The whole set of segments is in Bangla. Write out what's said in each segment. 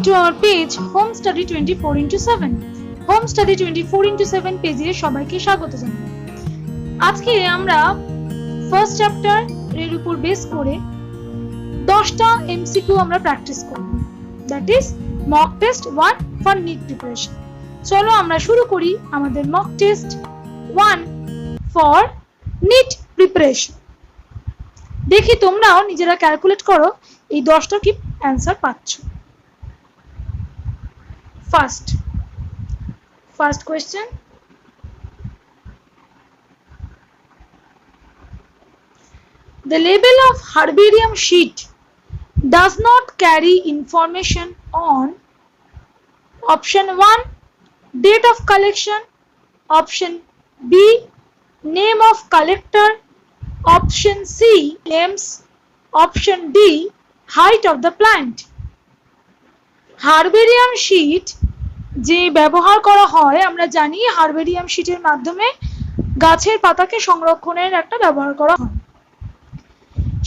to our page Home Study 24/7. Home Study 24/7 পেজে সবাইকে স্বাগত জানাই। আজকে আমরা ফার্স্ট চ্যাপ্টার এর উপর বেস করে 10টা এমসিকিউ আমরা প্র্যাকটিস করব। That is mock test 1 for NEET preparation. চলো আমরা শুরু করি আমাদের mock test 1 for NEET preparation. দেখি তোমরাও নিজেরা ক্যালকুলেট করো এই 10টা কি অ্যানসার পাচ্ছ। First question. The label of herbarium sheet does not carry information on option 1 date of collection, option B name of collector, option C names, option D height of the plant. Herbarium sheet যে ব্যবহার করা হয়, আমরা জানি হার্বেরিয়াম শীটের মাধ্যমে গাছের পাতাকে সংরক্ষণের একটা ব্যবহার করা হয়।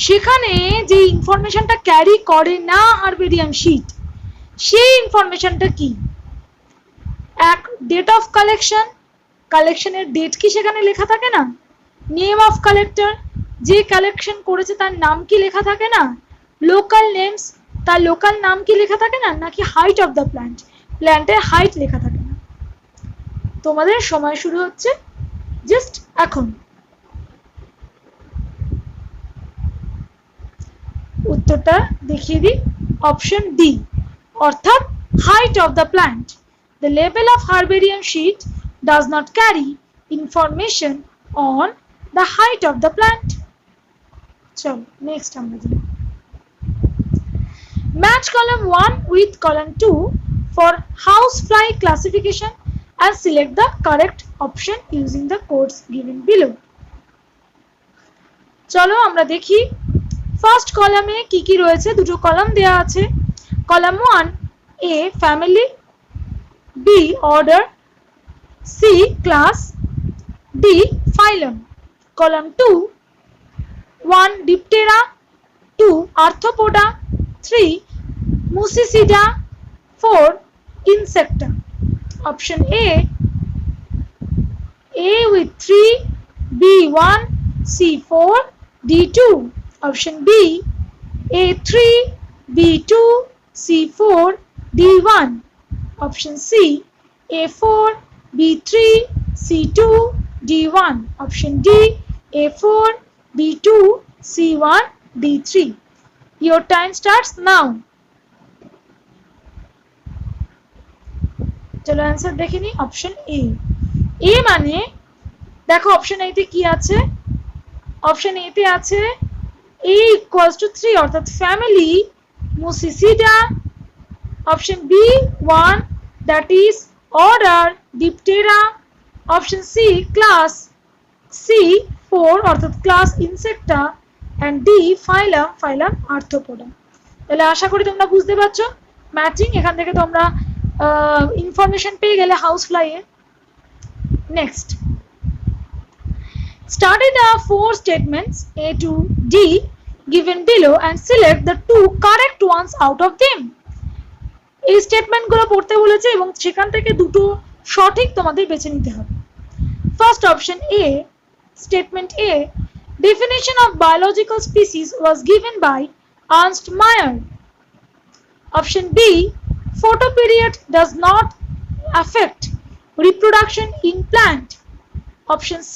সেখানে যে ইনফরমেশনটা ক্যারি করে না হার্বেরিয়াম শীট, সেই ইনফরমেশনটা কি? এক, ডেট অফ কালেকশন, কালেকশনের ডেট কি সেখানে লেখা থাকে না? নেম অফ কালেক্টর, যে কালেকশন করেছে তার নাম কি লেখা থাকে না? লোকাল নেমস, তার লোকাল নাম কি লেখা থাকে না? নাকি হাইট অফ দ্য প্ল্যান্ট, প্ল্যান্টের হাইট লেখা থাকে না? তোমাদের সময় শুরু হচ্ছে জাস্ট এখন। উত্তরটা দেখিয়ে দিই, অপশন ডি অর্থাৎ height of the plant. The label of herbarium sheet does not carry information on the height of the plant. চলো নেক্সট আমরা দেখি। Match column 1 with column 2 for housefly classification and select the correct option using the codes given below. চলো আমরা দেখি ফার্স্ট কলামে কি কি রয়েছে। দুটো কলাম দেয়া আছে। Column 1 A family, B order, C class, D phylum. Column 2 1 Diptera, 2 Arthropoda, 3 Muscicida, 4 Insecta. Option A with 3, B 1, C 4, D 2. Option B A 3, B 2, C 4, D 1. Option C A 4, B 3, C 2, D 1. Option D A 4, B 2, C 1, D 3. Your time starts now. চলো অ্যান্সার দেখে নি। অপশন এ মানে দেখো অপশন এ তে কি আছে? অপশন এ তে আছে A equals to 3 অর্থাৎ family Muscicida. Option B 1 that is order Diptera. Option C class, C 4 অর্থাৎ class Insecta and D phylum Arthropoda. তাহলে আশা করি তোমরা বুঝতে পারছো ম্যাচিং। এখান থেকে তোমরা ইনফরমেশন পেয়ে গেলে হাউস ফ্লাই এর। Next, study the 4 statements A to D given below and select the 2 correct ones out of them. এই স্টেটমেন্ট গুলো পড়তে বলেছে এবং সেখান থেকে দুটো সঠিক তোমাদের বেছে নিতে হবে। First option A, statement A, definition of biological species was given by Ernst Mayr. Option B, photoperiod does not affect reproduction in plant. Option C,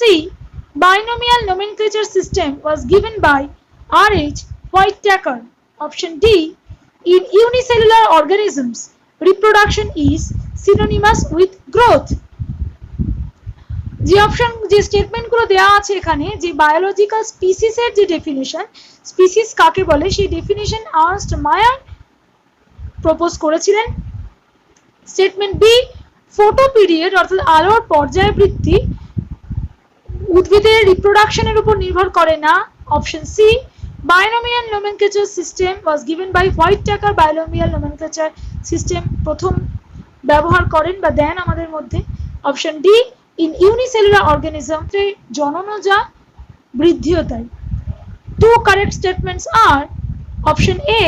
binomial nomenclature system was given by R.H. Whitaker. Option D, in unicellular organisms reproduction is synonymous with growth. যে অপশন যে স্টেটমেন্ট গুলো দেওয়া আছে এখানে, যে বায়োলজিক্যাল স্পিসিস এর যে ডেফিনিশন, স্পিসিস কাকে বলে সেই ডেফিনিশন আর্নস্ট মায়ার প্রপোজ করেছিলেন। স্টেটমেন্ট বি, ফটো পিরিয়ড অর্থাৎ আলোর পর্যায়বৃত্তি উদ্ভিদের রিপ্রোডাকশনের উপর নির্ভর করে না। Option C, binomial nomenclature system was given by Whitaker. binomial nomenclature system প্রথম ব্যবহার করেন বা দেন আমাদের মধ্যে। Option D, in unicellular organism জনন যা বৃদ্ধিও তাই। 2 correct statements are option A,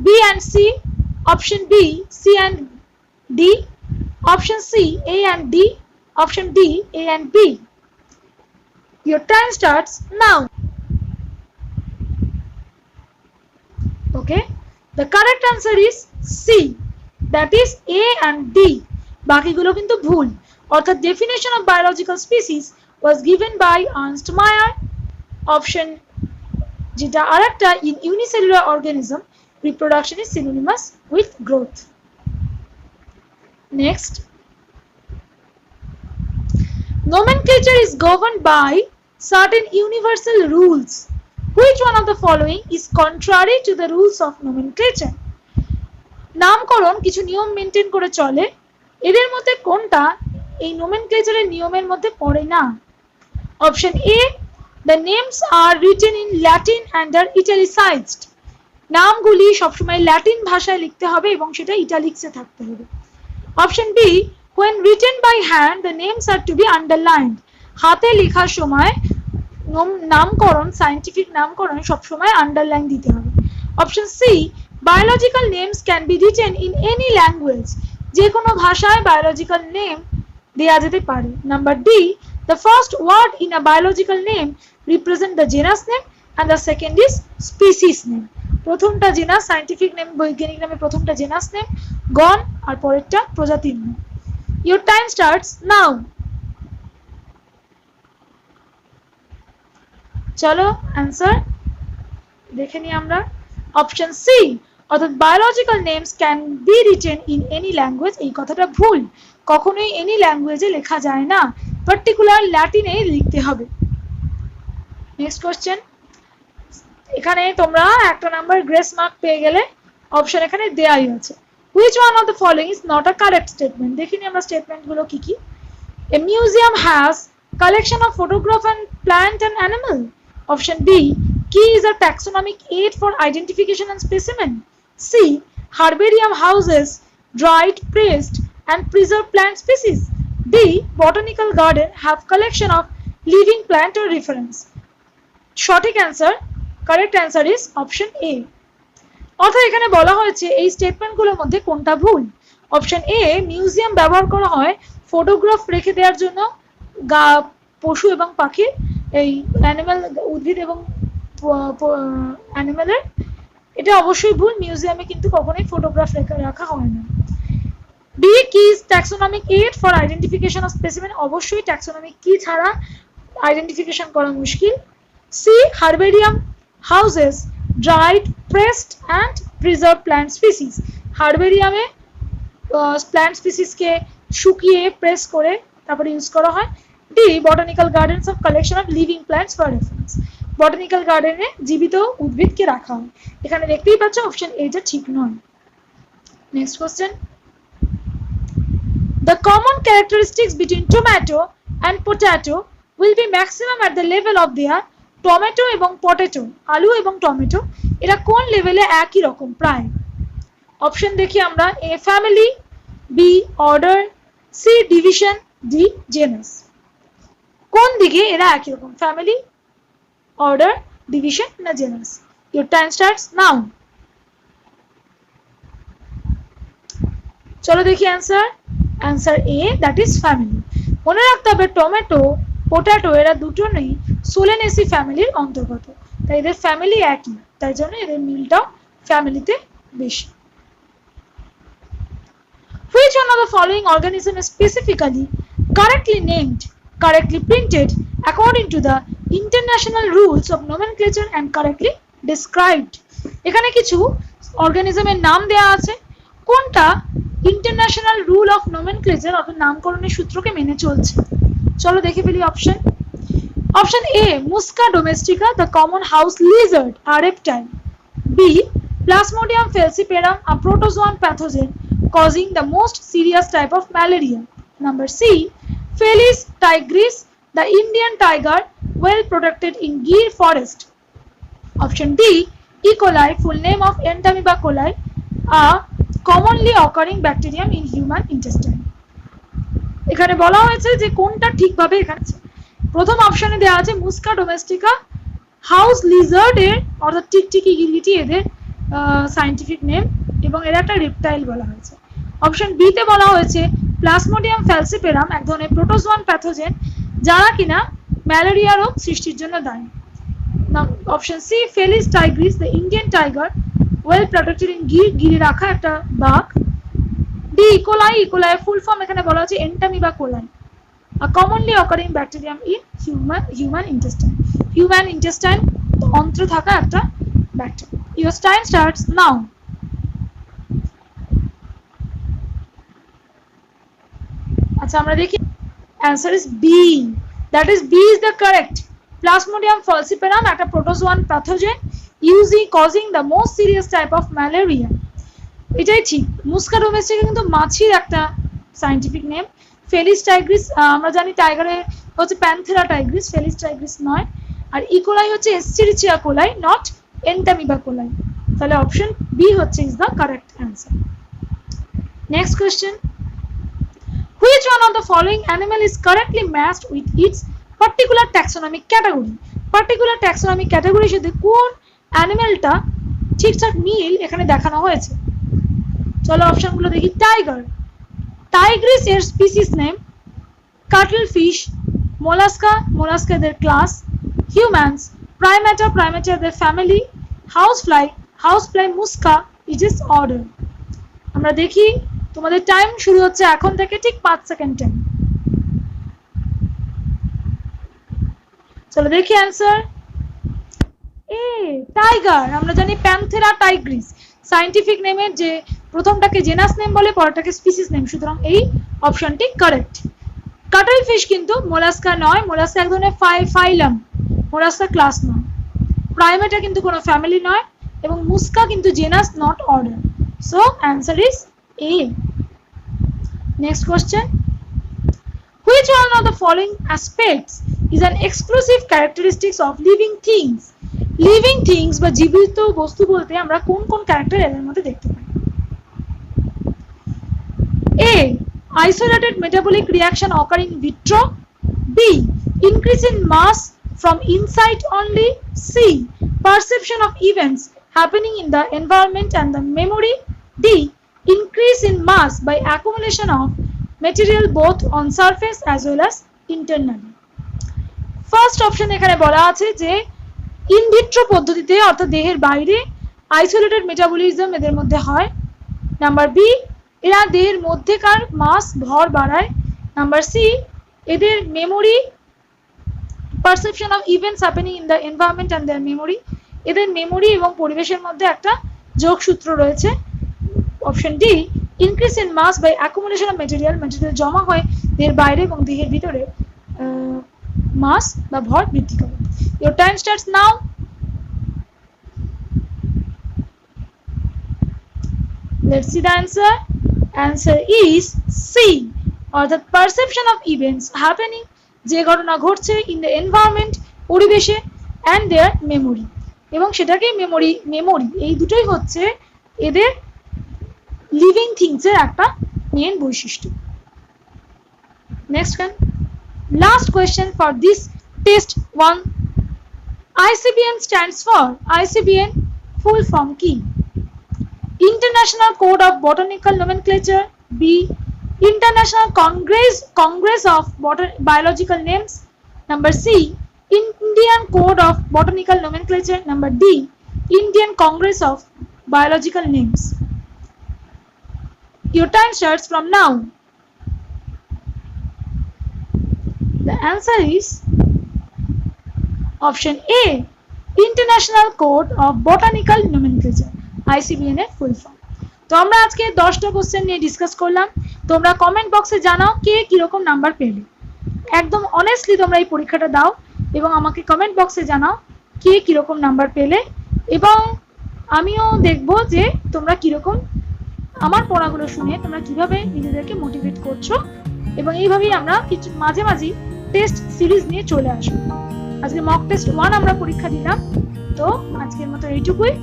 B and C, Option B, C and D. Option C, A and D. Option D, A and B. Your time starts now. Okay, the correct answer is C, that is A and D. বাকিগুলো কিন্তু ভুল। অর্থাৎ definition of biological species was given by Ernst Mayr. Option যেটা আরেকটা, in unicellular organism reproduction is synonymous with growth. Next, nomenclature is governed by certain universal rules. Which one of the following is contrary to the rules of nomenclature? নামকরণ কিছু নিয়ম মেনটেন করে চলে, এদের মধ্যে কোনটা এই নোমেনক্লেচারের নিয়মের মধ্যে পড়ে না? Option A, the names are written in Latin and are italicized. নামগুলি সবসময় ল্যাটিন ভাষায় লিখতে হবে এবং সেটা ইটালিক্সে থাকতে হবে। Option B, when written by hand the names are to be underlined. হাতে লেখার সময় নামকরণ, সায়েন্টিফিক নামকরণ সবসময় আন্ডারলাইন দিতে হবে। Option C, biological names can be written in any language. যে কোনো ভাষায় বায়োলজিক্যাল নেম দেয়া যেতে পারে। Number D, the first word in a biological name represent the genus name and the second is species name. প্রথমটা জেনাস, সায়েন্টিফিক নেম বৈজ্ঞানিক নামে প্রথমটা জেনাস নেম, গণ, আর পরেরটা প্রজাতির নাম। Your time starts now. চলো অ্যান্সার দেখে নিই আমরা। অপশন সি, অর্থাৎ biological names can be written in any language, এই কথাটা ভুল। কখনোই এনি ল্যাঙ্গুয়েজে লেখা যায় না, পার্টিকুলার ল্যাটিনে লিখতে হবে। নেক্সট কোশ্চেন, এখানে তোমরা একটা নাম্বার গ্রেস মার্ক পেয়ে গেলে, অপশন এখানে দেয়াই আছে। Which one of the following is not a correct statement? দেখিনি আমরা স্টেটমেন্টগুলো কি কি। A museum has collection of photograph and plant and animal. Option B, key is a taxonomic aid for identification and specimen. C, herbarium houses dried, pressed and preserved plant species. D, botanical garden have collection of living plant or reference. সঠিক answer, correct answer is option A. অর্থাৎ এখানে বলা হয়েছে এই স্টেটমেন্টগুলোর মধ্যে কোনটা ভুল। অপশন এ, মিউজিয়াম ব্যবহার করা হয় ফটোগ্রাফ রেখে দেওয়ার জন্য পশু এবং পাখির, এই অ্যানিমাল, উদ্ভিদ এবং অ্যানিমালের, এটা অবশ্যই ভুল। মিউজিয়ামে কিন্তু কখনোই ফটোগ্রাফ রাখা হয় না। D, key is taxonomic aid for identification of specimen, অবশ্যই ট্যাক্সোনমিক কি ছাড়া আইডেন্টিফিকেশন করা মুশকিল। C, herbarium houses dried, pressed and preserved plant species. হার্বেরিয়ামে প্ল্যান্ট স্পিসিসকে শুকিয়ে প্রেস করে তারপরে ইউজ করা হয়। D, botanical gardens of collection of living plants for reference, botanical গার্ডেনে জীবিত উদ্ভিদকে রাখা হয়। এখানে দেখতেই পাচ্ছ অপশন এ টা ঠিক নয়। Next question, the common characteristics between tomato and potato will be maximum at the level of their tomato এবং পটেটো, আলু এবং টমেটো এরা কোন লেভেলে একই রকম প্রায়? অপশন দেখি আমরা। A, family, B, order, C, division, D, genus. কোন দিকে এরা একই রকম, ফ্যামিলি, অর্ডার, ডিভিশন না genus? Your time starts now. চলো দেখি answer. Answer A, that is family. মনে রাখতে হবে টমেটো, পোটাটো এরা দুটো নেই সোলেনেসি ফ্যামিলির অন্তর্গত, তাই এদের ফ্যামিলি একই, তাই জন্য এদের মিলটাও ফ্যামিলিতে বেশি। Which one of the following organism is specifically correctly named, correctly printed according to the international rules of nomenclature and correctly described? এখানে কিছু অর্গানিজমের নাম দেয়া আছে, কোনটা ইন্টারন্যাশনাল রুল অফ নোমেনক্লেচার অর্থাৎ নামকরণের সূত্রকে মেনে চলছে। চলো দেখে ফেলি option. Option A, Musca domestica, the common house lizard, a reptile. B, Plasmodium falciparum, a protozoan pathogen causing the most serious type of malaria. Number C, Felis tigris, the Indian tiger, well protected in Gir forest. Option D, E. coli, full name of Entamoeba coli, a commonly occurring bacterium in human intestine. এখানে বলা হয়েছে যে কোনটা ঠিকভাবে এখানে প্রথম অপশনে দেওয়া আছে মুস্কা ডোমেস্টিকা, হাউস লিজার্ড এর অর্থাৎ টিকটিকি গিরগিটি এদের সায়েন্টিফিক নেম, এবং এর একটা রিপটাইল বলা হয়েছে। অপশন বি তে বলা হয়েছে প্লাজমোডিয়াম ফ্যালসিপেরাম এক ধরনের প্রোটোজোয়ান প্যাথোজেন যারা কিনা ম্যালেরিয়া রোগ সৃষ্টির জন্য দায়ী। Option C Felis tigris the Indian tiger well protected in গিরে রাখা একটা বাঘ। D E coli, E coli full form এখানে বলা হচ্ছে Entamoeba coli, a commonly occurring bacterium in human intestine. Human intestine অন্ত্রে থাকা একটা bacteria. Your time starts now. আচ্ছা আমরা দেখি answer is B. That is B is the correct. Plasmodium falciparum একটা protozoan pathogen causing the most serious type of malaria. এটাই ঠিক। মুস্কা ডোমেস্টিকা কিন্তু মাছির একটা সায়েন্টিফিক নেম। ফেলিস টাইগ্রিস আমরা জানি টাইগারের হচ্ছে প্যান্থেরা টাইগ্রিস, ফেলিস টাইগ্রিস নয়। আর ইকোলাই হচ্ছে এস্টেরিচিয়া কোলাই, নট এন্টামিবা কোলাই। তাহলে অপশন বি হচ্ছে is the correct answer. Next question, which one of the following animal is correctly matched with its particular taxonomic category? Particular taxonomic ক্যাটাগরির সাথে কোন অ্যানিমালটা ঠিকঠাক মিল এখানে দেখানো হয়েছে? চলো অপশনগুলো দেখি। টাইগার, টাইগ্রিস এর species name, cuttlefish, Mollusca, Mollusca এদের ক্লাস, হিউম্যানস, প্রাইমেটা, প্রাইমেটা এদের family, housefly Musca it is order. আমরা দেখি তোমাদের টাইম শুরু হচ্ছে এখন থেকে, ঠিক 5 সেকেন্ড টাইম। চলো দেখি অ্যান্সার। এ টাইগার, আমরা জানি প্যান্থেরা টাইগ্রিস সায়েন্টিফিক নেমের যে প্রথমটাকে জেনাস নেম বলে, পরেরটাকে স্পিসিস নেম, সুতরাং এই অপশনটি কারেক্ট। কাটলফিশ কিন্তু মোলাস্কা নয়, মোলাস্কা এক ধরনের ফাইলাম, মোলাস্কা ক্লাস নয়। প্রাইমেটা কিন্তু কোনো ফ্যামিলি নয়, এবং মুস্কা কিন্তু genus not order. So answer is a. Next question, which one of the following aspects is an exclusive characteristics of living things? Living things বা জীবিত বস্তু বলতে আমরা কোন কোন ক্যারেক্টার এর মধ্যে দেখতে পাই? A. Isolated metabolic reaction occurring in vitro. B. Increase in mass from inside only. C. Perception of events happening in the environment and the memory. D. Increase in mass by accumulation of material both on surface as well as internally. First option এখানে বলা আছে যে ইন ভিট্রো পদ্ধতিতে অর্থাৎ দেহের বাইরে আইসোলেটেড মেটাবলিজম এদের মধ্যে হয়। নাম্বার বি, এরা দেহের মধ্যেকার মাস ভর বাড়ায়। নাম্বার সি, এদের memory, perception of events happening in the environment and their memory, এদের মেমোরি এবং পরিবেশের মধ্যে একটা যোগসূত্র রয়েছে। Option D, increase in mass by accumulation of material, material জমা হয় দেহের বাইরে এবং দেহের ভিতরে মাস বা ভর বৃদ্ধি করে। Your time starts now. Let's see the answer. Answer is C. অর্থাৎ perception of events happening, যে ঘটনা ঘটছে in the environment, পরিবেশে, and their memory, এবং সেটাকে মেমোরি এই দুটোই হচ্ছে এদের লিভিং থিংস এর একটা মেইন বৈশিষ্ট্য। Next one, last question for this test 1. ICBN stands for, ICBN full form কি? International Code of Botanical Nomenclature. B. International Congress of Biological Names. Number C. Indian Code of Botanical Nomenclature. Number D. Indian Congress of Biological Names. Your time starts from now. The answer is option A. International Code of Botanical Nomenclature, ICBN এর ফুল ফর্ম। তো আমরা আজকে 10টা কোশ্চেন নিয়ে ডিসকাস করলাম। তোমরা কমেন্ট বক্সে জানাও কে কিরকম নাম্বার পেলে। একদম অনেস্টলি তোমরা এই পরীক্ষাটা দাও এবং আমাকে কমেন্ট বক্সে জানাও কে কিরকম নাম্বার পেলে, এবং আমিও দেখব যে তোমরা কিরকম আমার পড়াগুলো শুনে তোমরা কিভাবে নিজেদেরকে মোটিভেট করছো, এবং এইভাবেই আমরা কিছু মাঝে মাঝে টেস্ট সিরিজ নিয়ে চলে আসবো। আজকে মক টেস্ট 1 আমরা পরীক্ষা দিলাম। তো আজকের মতো এইটুকুই।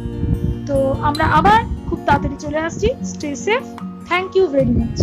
তো আমরা আবার খুব তাড়াতাড়ি চলে আসছি। Stay safe. Thank you very much.